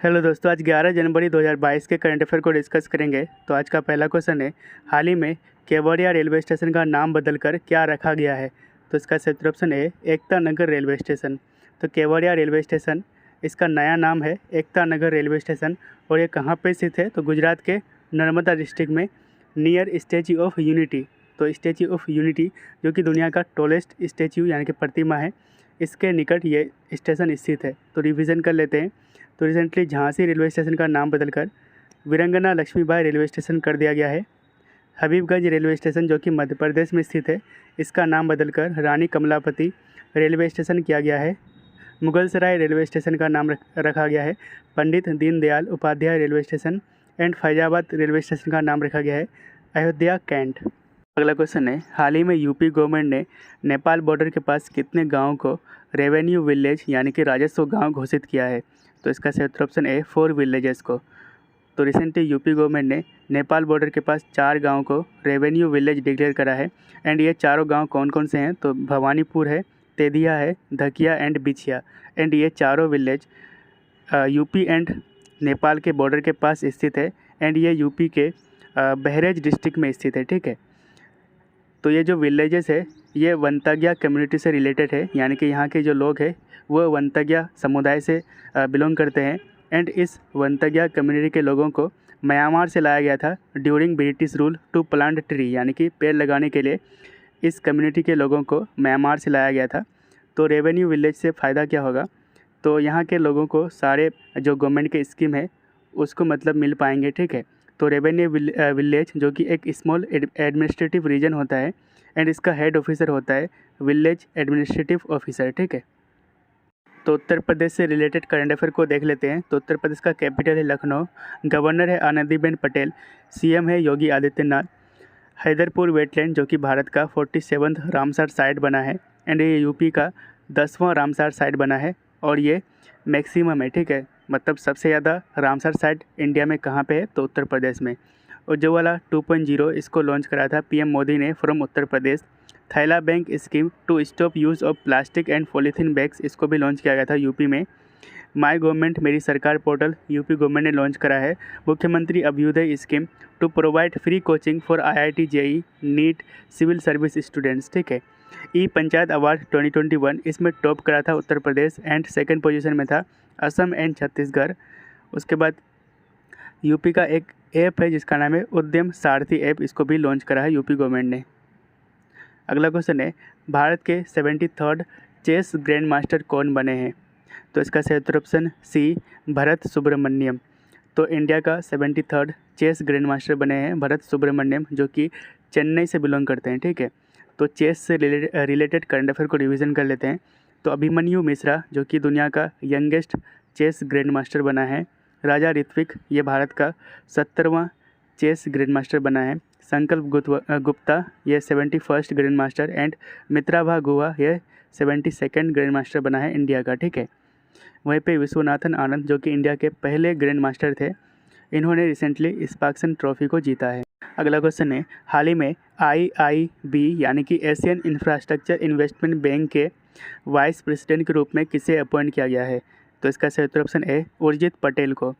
Hello दोस्तों, आज 11 जनवरी 2022 के करंट अफेयर को डिस्कस करेंगे। तो आज का पहला क्वेश्चन है, हाल ही में केवड़िया रेलवे स्टेशन का नाम बदलकर क्या रखा गया है? तो इसका सही ऑप्शन है एकता नगर रेलवे स्टेशन। तो केवड़िया रेलवे स्टेशन इसका नया नाम है एकता नगर रेलवे स्टेशन। और ये कहाँ पे स्थित है? तो गुजरात के नर्मदा डिस्ट्रिक्ट में नियर स्टैच्यू ऑफ यूनिटी। तो स्टैच्यू ऑफ यूनिटी जो कि दुनिया का टॉलेस्ट स्टैच्यू यानी कि प्रतिमा है, इसके निकट ये स्टेशन स्थित है। तो रिवीजन कर लेते हैं। तो रिसेंटली झांसी रेलवे स्टेशन का नाम बदलकर वीरंगना लक्ष्मीबाई रेलवे स्टेशन कर दिया गया है। हबीबगंज रेलवे स्टेशन जो कि मध्य प्रदेश में स्थित है, इसका नाम बदलकर रानी कमलापति रेलवे स्टेशन किया गया है। मुगलसराय रेलवे स्टेशन का नाम रखा गया है Pandit Deendayal Upadhyay railway station. And Faizabad railway station का नाम रखा गया है अयोध्या कैंट। अगला क्वेश्चन है, हाल ही में यूपी गवर्नमेंट ने नेपाल बॉर्डर के पास कितने गाँव को रेवेन्यू विलेज यानी कि राजस्व गाँव घोषित किया है? तो इसका सही ऑप्शन है 4 विलेजेस को। तो रिसेंटली यूपी गवर्नमेंट ने नेपाल बॉर्डर के पास 4 गांव को रेवेन्यू विलेज डिक्लेयर करा है। एंड ये चारों गांव कौन कौन से हैं? तो भवानीपुर है, तेदिया है, धकिया एंड बिछिया। एंड ये चारों विलेज यूपी एंड नेपाल के बॉर्डर के पास स्थित है। एंड ये यूपी के बहरेज डिस्ट्रिक्ट में स्थित है। ठीक है, तो ये जो विलेजेस है ये वंतग्या कम्युनिटी से रिलेटेड है, यानी कि यहाँ के जो लोग हैं वो वंतग्या समुदाय से बिलोंग करते हैं। एंड इस वंतग्या कम्युनिटी के लोगों को म्यांमार से लाया गया था during British rule to plant tree, यानी कि पेड़ लगाने के लिए इस कम्युनिटी के लोगों को म्यांमार से लाया गया था। तो रेवेन्यू विलेज से फ़ायदा क्या होगा? तो यहाँ के लोगों को सारे जो गवर्नमेंट के स्कीम है उसको मतलब मिल पाएंगे। ठीक है, तो रेवेन्यू विलेज जो कि एक स्मॉल एडमिनिस्ट्रेटिव रीजन होता है एंड इसका हेड ऑफिसर होता है विलेज एडमिनिस्ट्रेटिव ऑफिसर। ठीक है, तो उत्तर प्रदेश से रिलेटेड करंट अफेयर को देख लेते हैं। तो उत्तर प्रदेश का कैपिटल है लखनऊ, गवर्नर है आनंदीबेन पटेल, सीएम है योगी आदित्यनाथ। हैदरपुर वेटलैंड जो कि भारत का 47वां रामसर साइट बना है। एंड ये यूपी का 10वां रामसर साइट बना है और ये मैक्सिमम है। ठीक है, मतलब सबसे ज़्यादा रामसर साइट इंडिया में कहाँ पे है? तो उत्तर प्रदेश में। और जो वाला 2.0 इसको लॉन्च करा था पीएम मोदी ने from Uttar Pradesh. Thaila bank scheme to stop use of plastic and polythene bags, इसको भी लॉन्च किया गया था यूपी में। माई government Meri Sarkar portal UP government ने लॉन्च करा है। Mukhyamantri Abhyuday scheme to provide free coaching for IIT JEE NEET civil service students. ठीक है, ई पंचायत अवार्ड 2021 इसमें टॉप करा था Uttar Pradesh. And second position में था असम एंड छत्तीसगढ़। उसके बाद यूपी का एक ऐप है जिसका नाम है उद्यम सारथी ऐप, इसको भी लॉन्च करा है यूपी गवर्नमेंट ने। अगला क्वेश्चन है, भारत के 73rd चेस ग्रैंड मास्टर कौन बने हैं? तो इसका सही ऑप्शन सी भरत सुब्रमण्यम। तो इंडिया का 73rd चेस ग्रैंड मास्टर बने हैं भरत सुब्रमण्यम, जो कि चेन्नई से बिलोंग करते हैं। ठीक है, तो चेस से रिलेटेड करंट अफेयर को रिवीजन कर लेते हैं। तो अभिमन्यु मिश्रा जो कि दुनिया का यंगेस्ट चेस ग्रैंड मास्टर बना है। राजा ऋत्विक ये भारत का 70वां चेस ग्रैंड मास्टर बना है। संकल्प गुप्ता ये 71st ग्रैंड मास्टर। एंड मित्राभा गुहा ये 72nd ग्रैंड मास्टर बना है इंडिया का। ठीक है, वहीं पे विश्वनाथन आनंद जो कि इंडिया के पहले ग्रैंड मास्टर थे, इन्होंने रिसेंटली स्पार्क्सन ट्रॉफी को जीता है। अगला क्वेश्चन है, हाल ही में IIB यानी कि एशियन इंफ्रास्ट्रक्चर इन्वेस्टमेंट बैंक के वाइस प्रेसिडेंट के रूप में किसे अपॉइंट किया गया है? तो इसका सही ऑप्शन है उर्जित पटेल को।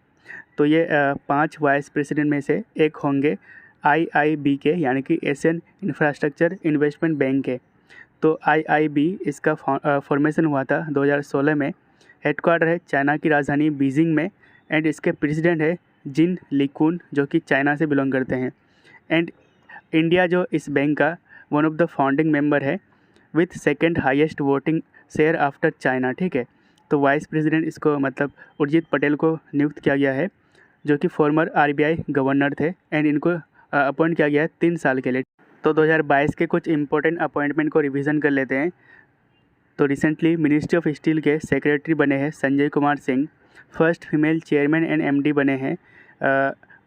तो ये 5 वाइस प्रेसिडेंट में से एक होंगे IIB के, यानी कि एशियन इंफ्रास्ट्रक्चर इन्वेस्टमेंट बैंक के। तो IIB इसका फॉर्मेशन हुआ था 2016 में। हेडक्वार्टर है चाइना की राजधानी बीजिंग में। एंड इसके प्रेसिडेंट है जिन लिकुन जो कि चाइना से बिलोंग करते हैं। एंड इंडिया जो इस बैंक का one of the founding member है with second highest voting share after China. ठीक है, तो वाइस प्रेसिडेंट इसको मतलब उर्जित पटेल को नियुक्त किया गया है, जो कि फॉर्मर RBI गवर्नर थे। एंड इनको अपॉइंट किया गया है 3 साल के लिए। तो 2022 के कुछ इंपॉर्टेंट अपॉइंटमेंट को रिवीजन कर लेते हैं। तो रिसेंटली मिनिस्ट्री ऑफ स्टील के सेक्रेटरी बने हैं Sanjay Kumar Singh. First female chairman and MD बने हैं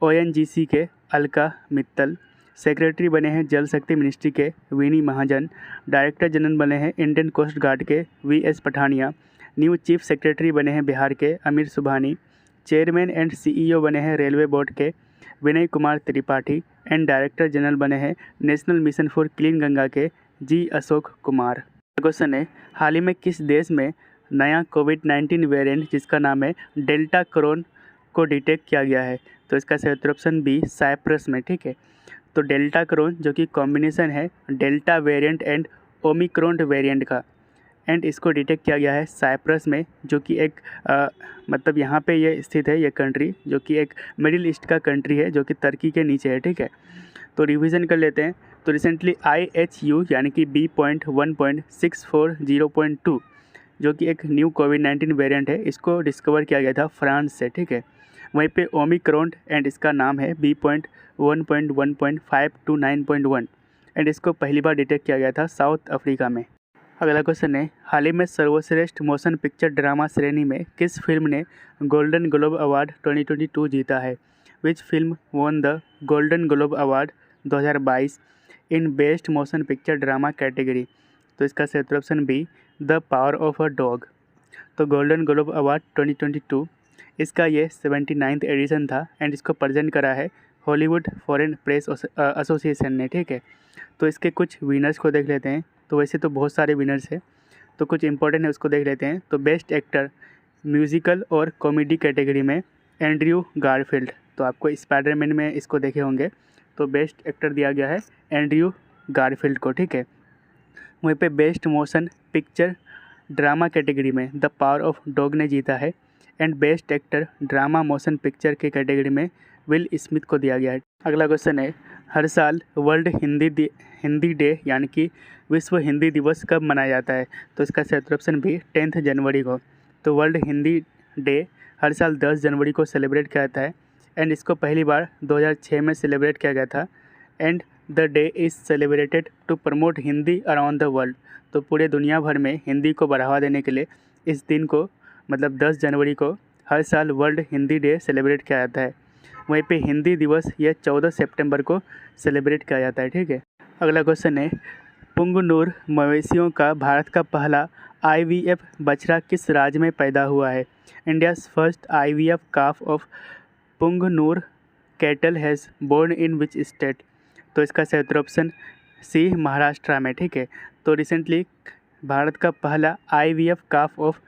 ONGC के अलका मित्तल। सेक्रेटरी बने हैं जल शक्ति मिनिस्ट्री के विनी महाजन। डायरेक्टर जनरल बने हैं इंडियन कोस्ट गार्ड के VS Pathania. New chief secretary बने हैं बिहार के अमीर सुबहानी। चेयरमैन एंड CEO बने हैं रेलवे बोर्ड के Vinay Kumar Tripathi. And director general बने हैं national mission for clean Ganga के G अशोक कुमार। क्वेश्चन है, हाल ही में किस देश में नया कोविड-19 वेरिएंट जिसका नाम है डेल्टा क्रोन को डिटेक्ट किया गया है? तो इसका सही उत्तर ऑप्शन बी साइप्रस में, ठीक है। तो डेल्टा क्रोन जो कि कॉम्बिनेशन है delta variant and Omicron variant का, एंड इसको डिटेक्ट किया गया है साइप्रस में, जो कि एक मतलब यहाँ पे ये स्थित है, ये कंट्री जो कि एक मिडिल ईस्ट का कंट्री है जो कि तुर्की के नीचे है, ठीक है। तो रिवीजन कर लेते हैं। तो रिसेंटली IHU यानी कि B.1.640.2 जो कि एक न्यू कोविड-19 वेरिएंट है, इसको डिस्कवर किया गया था फ्रांस से, ठीक है। वहीं पे ओमिक्रॉन एंड इसका नाम है B.1.1.529.1 एंड इसको पहली बार डिटेक्ट किया गया था साउथ अफ्रीका में। अगला क्वेश्चन है, हाल ही में सर्वश्रेष्ठ मोशन पिक्चर ड्रामा श्रेणी में किस फिल्म ने गोल्डन ग्लोब अवार्ड 2022 जीता है? Which film won the golden globe award 2022 in best motion picture drama category? तो इसका सही उत्तर option B the power of a dog. तो गोल्डन ग्लोब अवार्ड 2022 इसका ये 79th एडिशन था एंड इसको प्रेजेंट करा है हॉलीवुड फॉरेन प्रेस एसोसिएशन ने, ठीक है। तो इसके कुछ विनर्स को देख लेते हैं। तो वैसे तो बहुत सारे विनर्स हैं, तो कुछ इंपॉर्टेंट है उसको देख लेते हैं। तो बेस्ट एक्टर म्यूजिकल और कॉमेडी कैटेगरी में एंड्रयू गारफील्ड, तो आपको स्पाइडरमैन में इसको देखे होंगे, तो बेस्ट एक्टर दिया गया है एंड्रयू गारफील्ड को, ठीक है। वहीं पे best motion picture drama category में द पावर ऑफ डॉग ने जीता है and best actor drama motion picture के कैटेगरी में विल स्मिथ को दिया गया है। अगला क्वेश्चन है, हर साल वर्ल्ड हिंदी डे यानी कि विश्व हिंदी दिवस कब मनाया जाता है? तो इसका सही उत्तर ऑप्शन बी 10 जनवरी को। तो वर्ल्ड हिंदी डे हर साल 10 जनवरी को सेलिब्रेट किया जाता है एंड इसको पहली बार 2006 में सेलिब्रेट किया गया था and the day is celebrated to promote Hindi around the world. तो पूरे दुनिया भर में हिंदी को बढ़ावा देने के लिए इस दिन को मतलब 10 जनवरी को हर साल वर्ल्ड हिंदी डे सेलिब्रेट किया जाता है। वहीं पे हिंदी दिवस यह 14 सितंबर को सेलिब्रेट किया जाता है, ठीक है। अगला क्वेश्चन है, पुंगनुर मवेशियों का भारत का पहला IVF बछड़ा किस राज्य में पैदा हुआ है? India's first IVF calf of Punganur cattle has born in which state? तो इसका सही उत्तर ऑप्शन सी महाराष्ट्र में, ठीक है। तो रिसेंटली भारत का पहला IVF calf of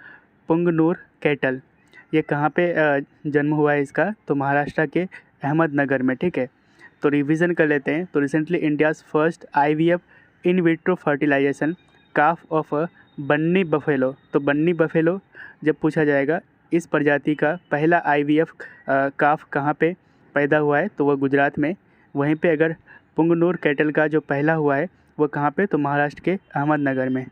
Punganur cattle ये कहाँ पे जन्म हुआ है इसका? तो महाराष्ट्र के अहमदनगर में, ठीक है। तो रिवीजन कर लेते हैं। तो recently India's first IVF in vitro fertilization calf of Banni buffalo. तो बन्नी बफेलो जब पूछा जाएगा इस प्रजाति का पहला IVF काफ कहाँ पे पैदा हुआ है? तो वह गुजरात में। वहीं पे अगर पुंगनुर कैटल का जो पहला हुआ है वो कहाँ पे? तो महाराष्ट्र के अहमदनगर में।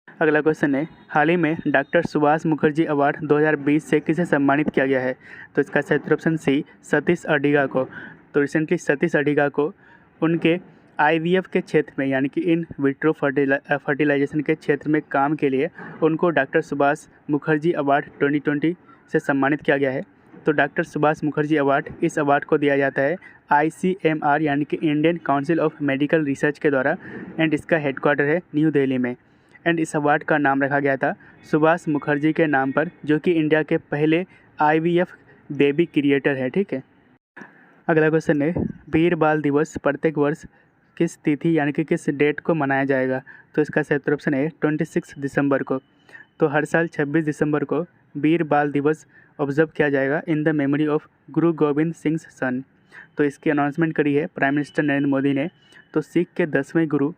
अगला क्वेश्चन है, हाल ही में डॉक्टर सुभाष मुखर्जी अवार्ड 2020 से किसे सम्मानित किया गया है? तो इसका सही उत्तर ऑप्शन सी सतीश अडिगा को। तो रिसेंटली सतीश अडिगा को उनके IVF के क्षेत्र में यानी कि इन विट्रो फर्टिलाइजेशन के क्षेत्र में काम के लिए उनको डॉक्टर सुभाष मुखर्जी अवार्ड 2020 से सम्मानित किया गया है। तो डॉक्टर सुभाष मुखर्जी अवार्ड इस अवार्ड को दिया जाता है ICMR यानी कि Indian council of medical research के द्वारा एंड इसका हेडक्वार्टर है न्यू दिल्ली में एंड इस अवार्ड का नाम रखा गया था सुभाष मुखर्जी के नाम पर, जो कि इंडिया के पहले IVF बेबी क्रिएटर है, ठीक है। अगला क्वेश्चन है, वीर बाल दिवस प्रत्येक वर्ष किस तिथि यानी कि किस डेट को मनाया जाएगा? तो इसका सही उत्तर ऑप्शन है 26 दिसंबर को। तो हर साल 26 दिसंबर को वीर बाल दिवस ऑब्जर्व किया जाएगा इन द मेमोरी ऑफ गुरु गोविंद सिंह सन। तो इसकी अनाउंसमेंट करी है प्राइम मिनिस्टर नरेंद्र मोदी ने। तो सिख के 10वें गुरु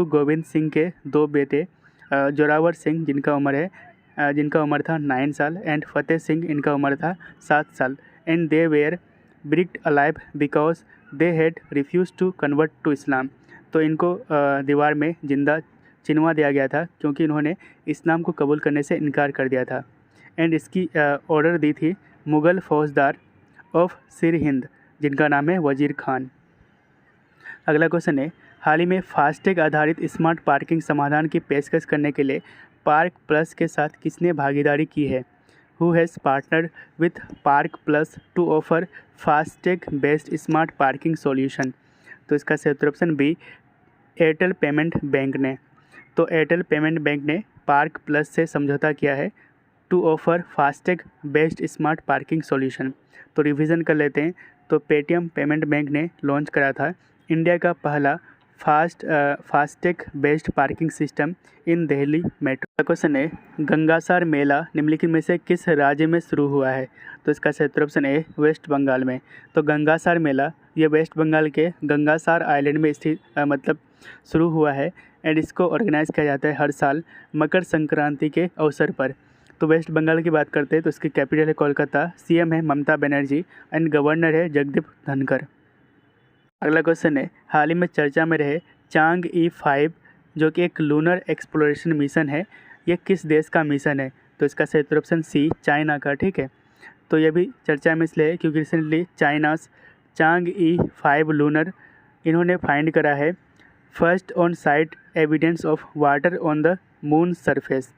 गोविंद सिंह के 2 बेटे जोरावर सिंह जिनका उम्र था 9 साल एंड फतेह सिंह इनका उम्र था 7 साल and they were bricked alive because they had refuse to convert to Islam. तो इनको दीवार में जिंदा चिनवा दिया गया था क्योंकि इन्होंने इस्लाम को कबूल करने से इनकार कर दिया था एंड इसकी ऑर्डर दी थी मुग़ल फौजदार ऑफ सिर हिंद जिनका नाम है वजीर खान। अगला क्वेश्चन है, हाल ही में फास्टैग आधारित स्मार्ट पार्किंग समाधान की पेशकश करने के लिए पार्क प्लस के साथ किसने भागीदारी की है? Who has partnered with Park Plus to offer FASTag based smart parking solution? तो इसका सही उत्तर option B Airtel payment bank ने। तो एयरटेल पेमेंट बैंक ने पार्क प्लस से समझौता किया है to offer FASTag based smart parking solution. तो रिवीजन कर लेते हैं। तो पेटीएम पेमेंट बैंक ने लॉन्च करा था इंडिया का पहला FASTag based parking system in Delhi metro. Question है गंगासार मेला निम्नलिखित में से किस राज्य में शुरू हुआ है? तो इसका सही उत्तर ऑप्शन ए वेस्ट बंगाल में। तो गंगासार मेला ये वेस्ट बंगाल के गंगासार आइलैंड में स्थित मतलब शुरू हुआ है एंड इसको ऑर्गेनाइज किया जाता है हर साल मकर संक्रांति के अवसर पर। तो वेस्ट बंगाल की बात करते हैं तो इसकी कैपिटल है कोलकाता, सीएम है ममता बनर्जी एंड गवर्नर है जगदीप धनखड़। अगला क्वेश्चन है हाल ही में चर्चा में रहे चांग-E 5 जो कि एक लूनर एक्सप्लोरेशन मिशन है, ये किस देश का मिशन है? तो इसका सही उत्तर ऑप्शन सी चाइना का। ठीक है, तो ये भी चर्चा में इसलिए क्योंकि रिसेंटली चाइनास चांग-E 5 लूनर इन्होंने फाइंड करा है first on site evidence of water on the moon surface.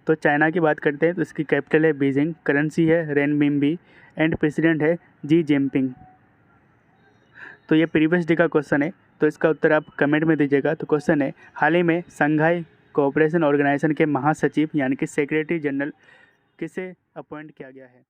तो चाइना की बात करते हैं तो इसकी कैपिटल है बीजिंग, करेंसी है रेनमिनबी एंड प्रेसिडेंट है जी जिनपिंग। तो ये प्रीवियस डे का क्वेश्चन है, तो इसका उत्तर आप कमेंट में दीजिएगा। तो क्वेश्चन है हाल ही में संघाई कोऑपरेशन ऑर्गेनाइजेशन के महासचिव यानी कि सेक्रेटरी जनरल किसे अपॉइंट किया गया है?